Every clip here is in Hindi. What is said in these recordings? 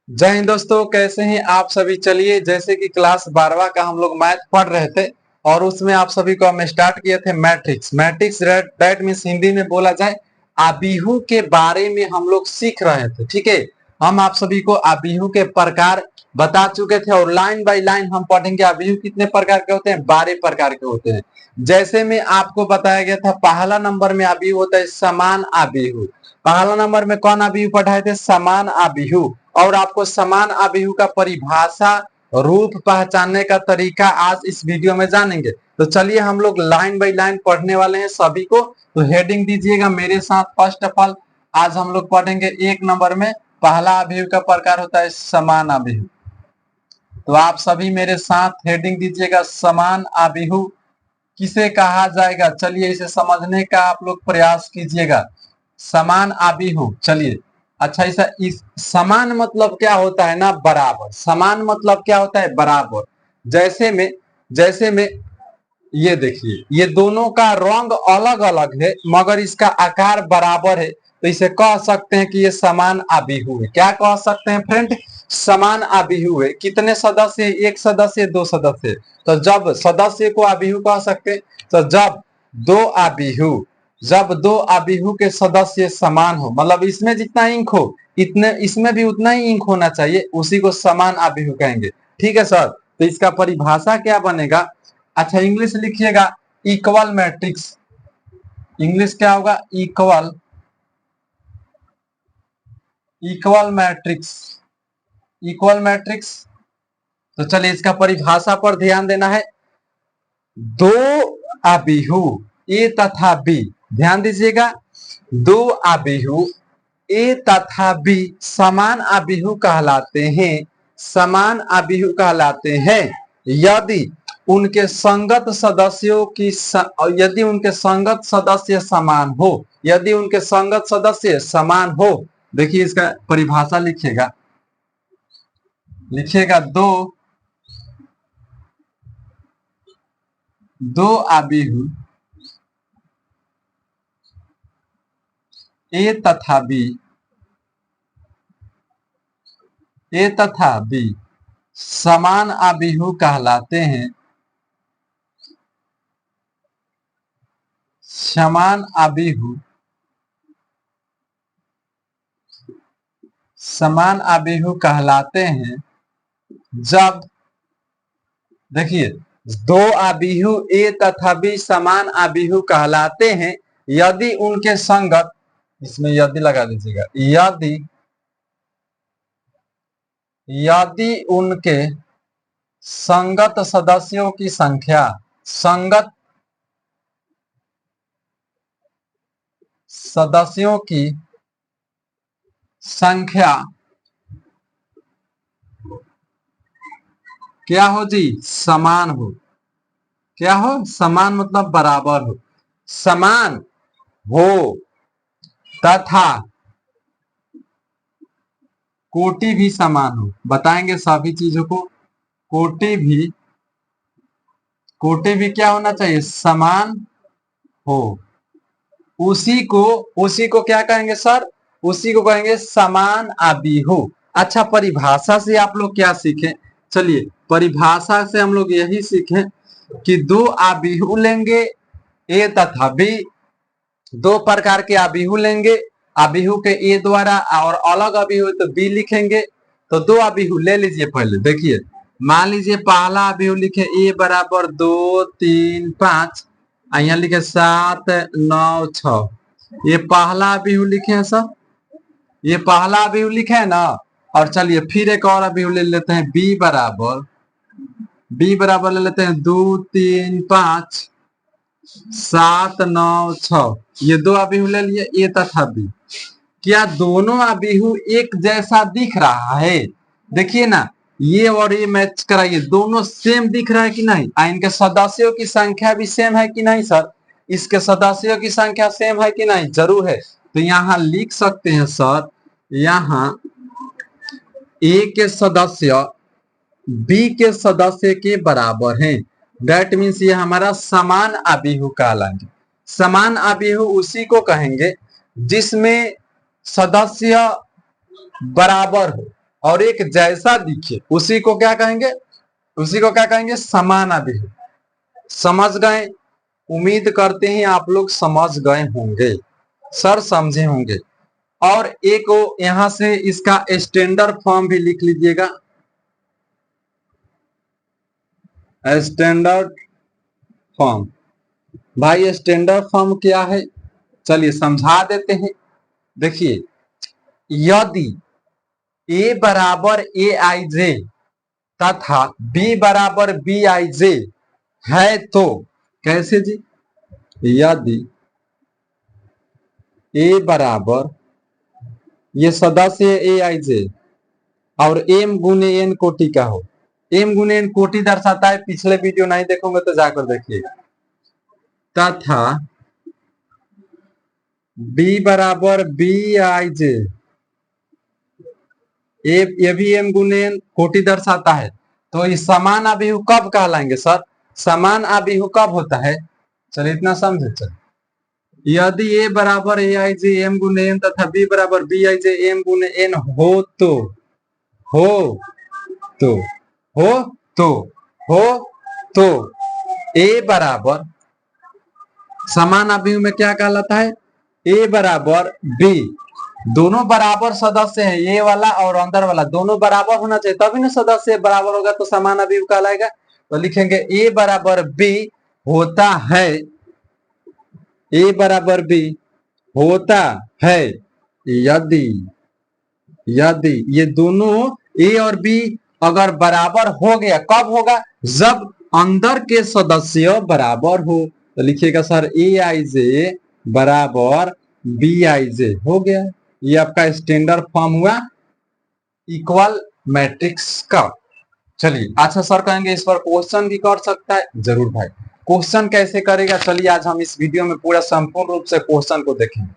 जय हिंद दोस्तों, कैसे हैं आप सभी। चलिए, जैसे कि क्लास 12वां का हम लोग मैथ पढ़ रहे थे और उसमें आप सभी को हम स्टार्ट किए थे matrix. Matrix that means Hindi में बोला जाए आबिहू के बारे में हम लोग सीख रहे थे। ठीक है, हम आप सभी को आबिहू के प्रकार बता चुके थे और लाइन बाय लाइन हम पढ़ेंगे आबिहू कितने प्रकार के होते हैं। 12 प्रकार के होते हैं। जैसे में आपको बताया गया था, पहला नंबर में आबिहू होता है समान आबिहू। पहला नंबर में कौन आबिहू पढ़ाए थे? समान आबिहू। और आपको समान आबिहू का परिभाषा, रूप पहचानने का तरीका आज इस वीडियो में जानेंगे। तो चलिए हम लोग लाइन बाय लाइन पढ़ने वाले हैं सभी को। तो हेडिंग दीजिएगा मेरे साथ। फर्स्ट ऑफ ऑल आज हम लोग पढ़ेंगे एक नंबर में पहला आबिहू का प्रकार होता है समान आबिहू। तो आप सभी मेरे साथ हेडिंग दीजिएगा, समान आबिहू किसे कहा जाएगा। चलिए इसे समझने का आप लोग प्रयास कीजिएगा। समान आबिहू, चलिए। अच्छा, इस समान मतलब क्या होता है ना? बराबर। समान मतलब क्या होता है? बराबर। जैसे में ये देखिए, ये दोनों का रंग अलग अलग है मगर इसका आकार बराबर है, तो इसे कह सकते हैं कि ये समान आबिहू है। क्या कह सकते हैं फ्रेंड? समान आबिहू है। कितने सदस्य? एक सदस्य, दो सदस्य। तो जब सदस्य को आबिहू कह सकते हैं, तो जब दो आबिहू के सदस्य समान हो, मतलब इसमें जितना इंक हो इतने इसमें भी उतना ही इंक होना चाहिए, उसी को समान आबिहू कहेंगे। ठीक है सर, तो इसका परिभाषा क्या बनेगा? अच्छा, इंग्लिश लिखिएगा, इक्वल मैट्रिक्स। इंग्लिश क्या होगा? Equal equal matrix. Equal matrix. तो चलिए इसका परिभाषा पर ध्यान देना है। दो आबिहू ए तथा बी, ध्यान दीजिएगा, दो आबिहू ए तथा बी समान आबिहू कहलाते हैं। समान आबिहू कहलाते हैं यदि उनके संगत सदस्यों की यदि उनके संगत सदस्य समान हो। यदि उनके संगत सदस्य समान हो, देखिए इसका परिभाषा लिखिएगा दो आबिहू ए तथा बी समान आबिहू कहलाते हैं। समान आबिहू कहलाते हैं जब, देखिए, दो आबिहू ए तथा बी समान आबिहू कहलाते हैं यदि उनके संगत, इसमें यदि लगा दीजिएगा, यदि उनके संगत सदस्यों की संख्या, संगत सदस्यों की संख्या क्या हो जी? समान हो। क्या हो? समान मतलब बराबर हो। समान हो तथा कोटि भी समान हो। बताएंगे सभी चीजों को। कोटि भी क्या होना चाहिए? समान हो। उसी को क्या कहेंगे सर? उसी को कहेंगे समान आबिहू। अच्छा, परिभाषा से आप लोग क्या सीखें? चलिए, परिभाषा से हम लोग यही सीखें कि दो आबिहू लेंगे ए तथा बी, दो प्रकार के आबिहू लेंगे। आबिहू के ए द्वारा और अलग आबिहू तो बी लिखेंगे। तो दो आबिहू ले लीजिए। पहले देखिए, मान लीजिए पहला आबिहू लिखे ए बराबर 2 3 5, यहाँ लिखे 7 9 6। ये पहला आबिहू लिखे हैं सर, ये पहला आबिहू लिखे है ना। और चलिए फिर एक और आबिहू ले लेते हैं, बी बराबर ले लेते हैं 2 3 5 7 9 6। ये दो आबिहू ले लिए, ए तथा बी। क्या दोनों आबिहू एक जैसा दिख रहा है? देखिए ना, ये और ये मैच कराइए, दोनों सेम दिख रहा है कि नहीं? इनके सदस्यों की संख्या भी सेम है कि नहीं सर? इसके सदस्यों की संख्या सेम है कि नहीं? जरूर है। तो यहाँ लिख सकते हैं सर, यहाँ ए के सदस्य बी के सदस्य के बराबर हैं। दैट मीन्स ये हमारा समान आबिहू कहलाएंगे। समान आबिहू उसी को कहेंगे जिसमें सदस्य बराबर हो और एक जैसा दिखे उसी को क्या कहेंगे, उसी को क्या कहेंगे, समानाभिहु। समझ गए? उम्मीद करते हैं आप लोग समझ गए होंगे सर, समझे होंगे। और एक यहां से इसका स्टैंडर्ड फॉर्म भी लिख लीजिएगा, स्टैंडर्ड फॉर्म। भाई स्टैंडर्ड फॉर्म क्या है, चलिए समझा देते हैं। देखिए, यदि ए बराबर ए आई जे तथा बी बराबर बी आई जे है तो कैसे जी, यदि ए बराबर ये सदस्य ए आई जे और एम गुने एन कोटि का हो, एम गुने एन कोटि दर्शाता है, पिछले वीडियो नहीं देखोगे तो जाकर देखिएगा, तथा बी बराबर बी आई जे, ये भी एम गुने एन कोटि दर्शाता है, तो इस समान अभिहु कब कहलाएंगे सर, समान अभिहु कब होता है, चलिए इतना समझे। चलिए यदि ए बराबर ए आई जे एम गुने एन तथा बी बराबर बी आई जे एम गुने एन हो तो, हो तो, हो तो, हो तो ए बराबर समान अभिहु में क्या कहलाता है, ए बराबर बी, दोनों बराबर सदस्य है, ये वाला और अंदर वाला दोनों बराबर होना चाहिए तभी ना सदस्य बराबर होगा तो समान अभिहु कहलाएगा। तो लिखेंगे ए बराबर बी होता है, ए बराबर बी होता है यदि, यदि ये दोनों ए और बी अगर बराबर हो गया, कब होगा, जब अंदर के सदस्य बराबर हो। तो लिखिएगा सर ए आई जे बराबर बी आई जे, हो गया, ये आपका स्टैंडर्ड फॉर्म हुआ इक्वल मैट्रिक्स का। चलिए अच्छा सर कहेंगे इस पर क्वेश्चन भी कर सकता है, जरूर भाई। क्वेश्चन कैसे करेगा, चलिए आज हम इस वीडियो में पूरा संपूर्ण रूप से क्वेश्चन को देखेंगे।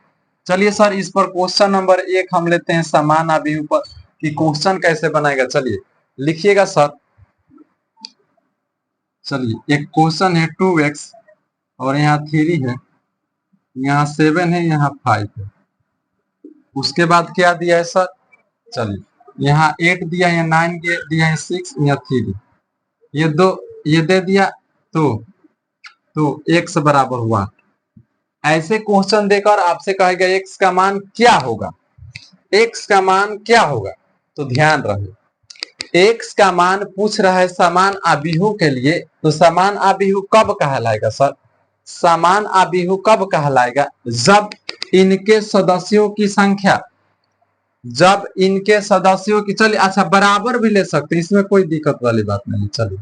चलिए सर इस पर क्वेश्चन नंबर 1 हम लेते हैं, समान अभिहु पर कि क्वेश्चन कैसे बनाएगा। चलिए लिखिएगा सर, चलिए एक क्वेश्चन है 2x और यहाँ 3 है, यहाँ 7 है, यहाँ 5 है, उसके बाद क्या दिया है सर, चलिए यहाँ 8 दिया है, 9 दिया है, 6, यहाँ 3, ये दो ये दे दिया, तो x बराबर हुआ। ऐसे क्वेश्चन देकर आपसे कहेगा x का मान क्या होगा, x का मान क्या होगा, तो ध्यान रहे x का मान पूछ रहा है समान अभिहु के लिए, तो समान अभिहु कब कहलाएगा सर, समान अभिहु कब कहलाएगा, जब इनके सदस्यों की संख्या, जब इनके सदस्यों की, चलिए अच्छा बराबर भी ले सकते हैं, इसमें कोई दिक्कत वाली बात नहीं। चलिए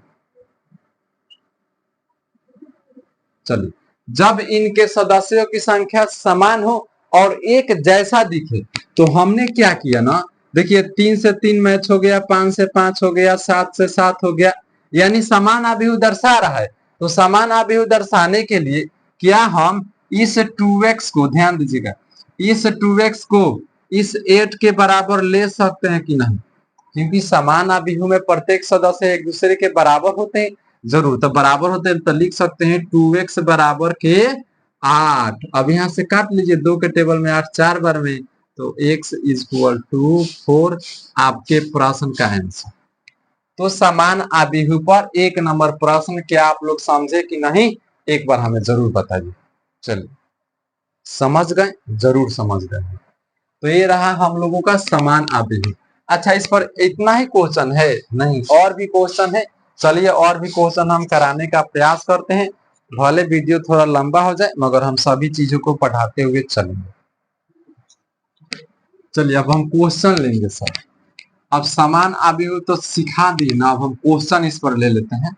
चलिए जब इनके सदस्यों की संख्या समान हो और एक जैसा दिखे, तो हमने क्या किया ना, देखिए 3 से 3 मैच हो गया, 5 से 5 हो गया, 7 से 7 हो गया, यानी समान अभिहु दर्शा रहा है। तो समान अभिहु दर्शाने के लिए क्या हम इस 2x को, ध्यान दीजिएगा, इस 2x को इस 8 के बराबर ले सकते हैं कि नहीं, क्योंकि समान अभिहु में प्रत्येक सदस्य एक दूसरे के बराबर होते हैं, जरूर तो बराबर होते हैं, तो लिख सकते हैं 2x बराबर के 8। अब यहाँ से काट लीजिए, 2 के टेबल में 8 4 बार में, तो x इक्वल टू 4 आपके प्रश्न का आंसर। तो समान अभिहु पर 1 नंबर प्रश्न, क्या आप लोग समझे कि नहीं, एक बार हमें जरूर बताइए। चलिए समझ गए, जरूर समझ गए। तो ये रहा हम लोगों का समान अभिहु। अच्छा इस पर इतना ही क्वेश्चन है, नहीं और भी क्वेश्चन है, चलिए और भी क्वेश्चन हम कराने का प्रयास करते हैं, भले वीडियो थोड़ा लंबा हो जाए मगर हम सभी चीजों को पढ़ाते हुए चलेंगे। चलिए अब हम क्वेश्चन लेंगे सर, अब समान अभिहु तो सिखा दिए ना, अब हम क्वेश्चन इस पर ले लेते हैं।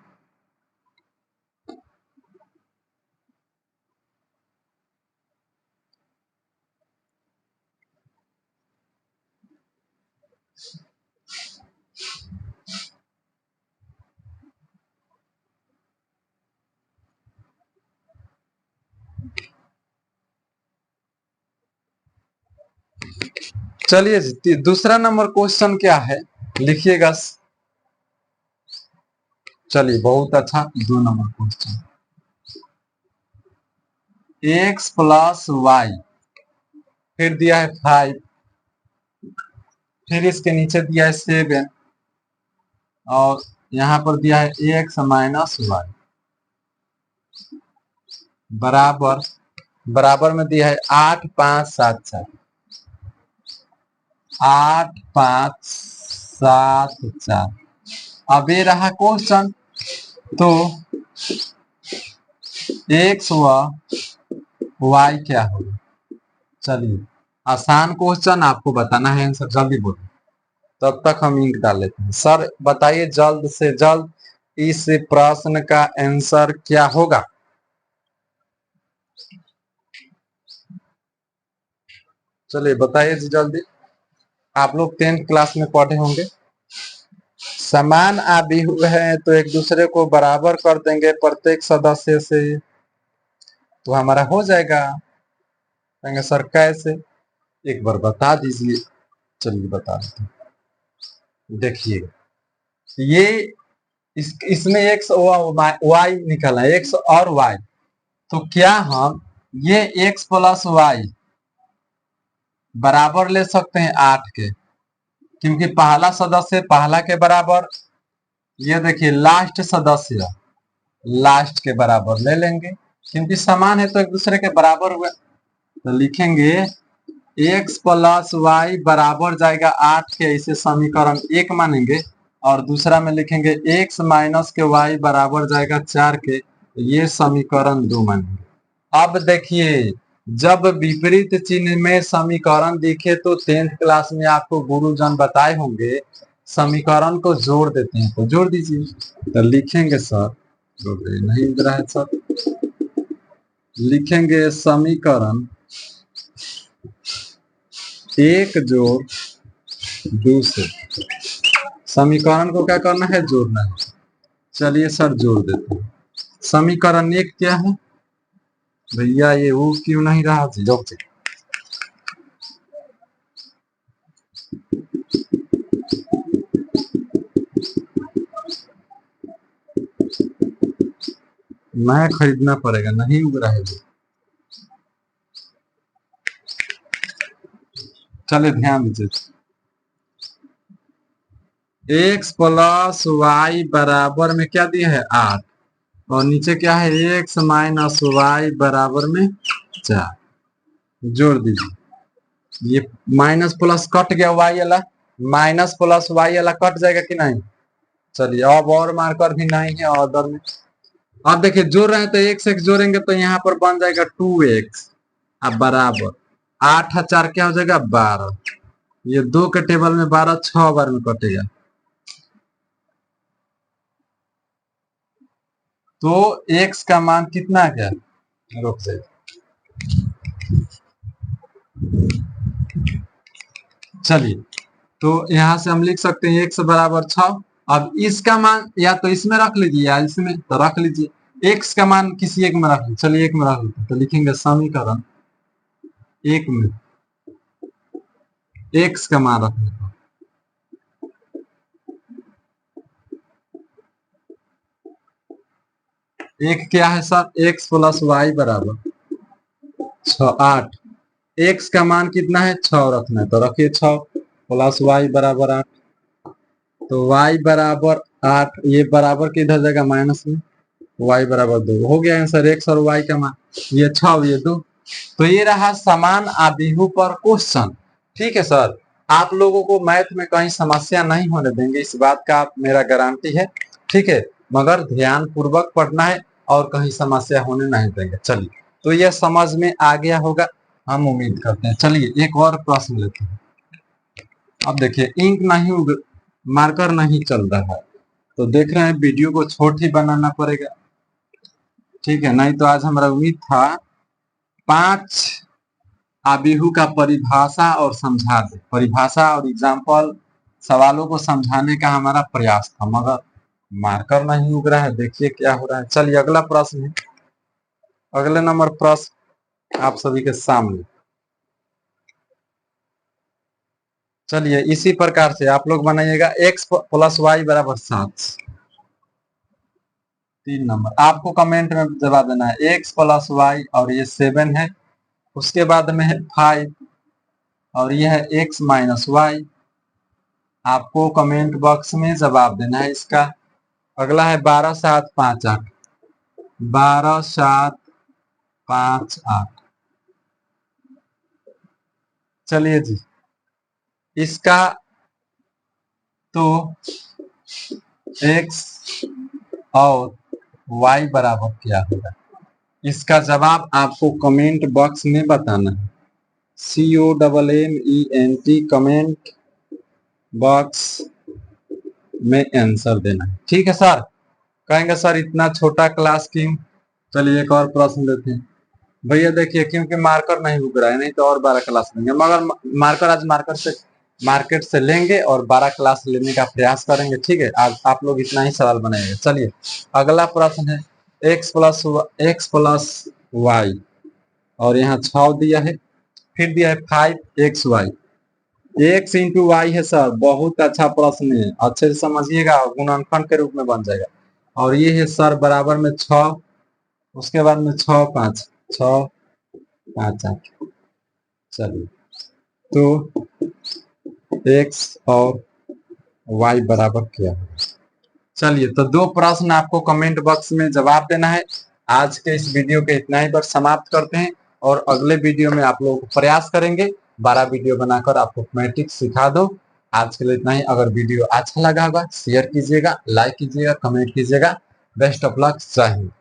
चलिए दूसरा नंबर क्वेश्चन क्या है, लिखिएगा। चलिए बहुत अच्छा, 2 number question, x plus Y, फिर दिया है 5 फिर इसके नीचे दिया है 7 और यहाँ पर दिया है x माइनस वाई बराबर बराबर में दिया है 8 5 7 4 8 5 7 4। अब ये रहा क्वेश्चन, तो x व y क्या होगा। चलिए आसान क्वेश्चन, आपको बताना है आंसर, जल्दी बोलो, तब तक हम इंक डाल लेते हैं। सर बताइए जल्द से जल्द इस प्रश्न का आंसर क्या होगा। चलिए बताइए जी जल्दी, आप लोग 10th क्लास में पढ़े होंगे। समान आव्यूह है तो एक दूसरे को बराबर कर देंगे प्रत्येक सदस्य से, तो हमारा हो जाएगा। कहेंगे सर कैसे, एक बार बता दीजिए। चलिए बता देते हैं, देखिएगा ये इसमें एक्स वाई निकलना है, एक्स और वाई, तो क्या हम ये एक्स प्लस वाई बराबर ले सकते हैं 8 के, क्योंकि पहला सदस्य पहला के बराबर, ये देखिए लास्ट सदस्य लास्ट के बराबर ले लेंगे, क्योंकि समान है तो एक दूसरे के बराबर हुए। तो लिखेंगे x प्लस वाई बराबर जाएगा 8 के, इसे समीकरण 1 मानेंगे, और दूसरा में लिखेंगे x माइनस के y बराबर जाएगा 4 के, ये समीकरण 2 मानेंगे। अब देखिए जब विपरीत चिन्ह में समीकरण दिखे तो 10th क्लास में आपको गुरुजन बताए होंगे समीकरण को जोड़ देते हैं, तो जोड़ दीजिए। तो लिखेंगे सर, नहीं दिख रहा है सर, लिखेंगे समीकरण 1 जोड़ 2 से, समीकरण को क्या करना है, जोड़ना है। चलिए सर जोड़ देते हैं। समीकरण 1 क्या है भैया, ये वो क्यों नहीं रहा जी, जोड़ से नया खरीदना पड़ेगा, नहीं उग रहा है जी। चलिए ध्यान दीजिए, x प्लस वाई बराबर में क्या दिया है 8, और नीचे क्या है x माइनस वाई बराबर में 4, जोड़ दीजिए। ये माइनस प्लस कट गया, वाई वाला माइनस प्लस वाई वाला कट जाएगा कि नहीं। चलिए अब और मार्कर भी नहीं है ऑर्डर में। अब देखिए जोड़ रहे हैं तो x x जोड़ेंगे तो यहाँ पर बन जाएगा 2x, अब बराबर 8 4 क्या हो जाएगा 12, ये 2 के टेबल में 12 6 बार में कटेगा, तो x का मान कितना आ गया, रुक जाइए, चलिए तो यहां से हम लिख सकते हैं x बराबर 6। अब इसका मान या तो इसमें रख लीजिए या इसमें, तो रख लीजिए x का मान किसी एक में रख लीजिए। चलिए एक में रख लीजिए, तो लिखेंगे समीकरण 1 में x का मान रखने को, एक क्या है सर, x प्लस वाई बराबर 8, x का मान कितना है 6 रखना है, तो रखिए 6 प्लस वाई बराबर 8, तो y बराबर 8, ये बराबर किधर जाएगा माइनस में, y बराबर 2 हो गया आंसर, x और y का मान, ये 6 ये 2। तो ये रहा समान आव्यूह पर क्वेश्चन। ठीक है सर, आप लोगों को मैथ में कहीं समस्या नहीं होने देंगे, इस बात का मेरा गारंटी है। ठीक है, मगर ध्यान पूर्वक पढ़ना है और कहीं समस्या होने नहीं देंगे। चलिए तो यह समझ में आ गया होगा, हम उम्मीद करते हैं। चलिए एक और प्रश्न लेते हैं। अब देखिए इंक नहीं, मार्कर नहीं चल रहा है, तो देख रहे हैं वीडियो को छोट ही बनाना पड़ेगा। ठीक है, नहीं तो आज हमारा उम्मीद था 5 आव्यूह का परिभाषा और समझा दे, परिभाषा और एग्जाम्पल सवालों को समझाने का हमारा प्रयास था, मगर मार्कर नहीं उग रहा है। देखिए क्या हो रहा है। चलिए अगला प्रश्न है, अगले नंबर प्रश्न आप सभी के सामने। चलिए इसी प्रकार से आप लोग बनाइएगा, x प्लस वाई बराबर 7, 3 नंबर आपको कमेंट में जवाब देना है, x प्लस वाई और ये 7 है, उसके बाद में है 5 और ये है x माइनस वाई, आपको कमेंट बॉक्स में जवाब देना है इसका। अगला है 12 7 5 8। 12 7 5 8। चलिए जी, इसका तो x और y बराबर क्या होगा, इसका जवाब आपको कमेंट बॉक्स में बताना है। COMMENT कमेंट बॉक्स में आंसर देना है। ठीक है सर। कहेंगे सर इतना छोटा क्लास क्यों। चलिए एक और प्रश्न लेते हैं। भैया देखिए, क्योंकि मार्कर नहीं उग रहा है, नहीं तो और 12 क्लास लेंगे, मगर मार्कर आज मार्केट से लेंगे और 12 क्लास लेने का प्रयास करेंगे। ठीक है, आज आप लोग इतना ही सवाल बनाएंगे। चलिए अगला प्रश्न है x + y और यहाँ 6 दिया है, फिर दिया है 5xy। x इंटू वाई है सर, बहुत अच्छा प्रश्न है, अच्छे से समझिएगा, गुणनफल के रूप में बन जाएगा। और ये है सर बराबर में 6, उसके बाद में 6 5 8। चलिए तो x और y बराबर क्या है। चलिए तो 2 प्रश्न आपको कमेंट बॉक्स में जवाब देना है। आज के इस वीडियो के इतना ही पर समाप्त करते हैं और अगले वीडियो में आप लोग प्रयास करेंगे 12 वीडियो बनाकर आपको मैट्रिक्स सिखा दो। आज के लिए इतना ही। अगर वीडियो अच्छा लगा होगा शेयर कीजिएगा, लाइक कीजिएगा, कमेंट कीजिएगा। Best of luck. जय हिंद।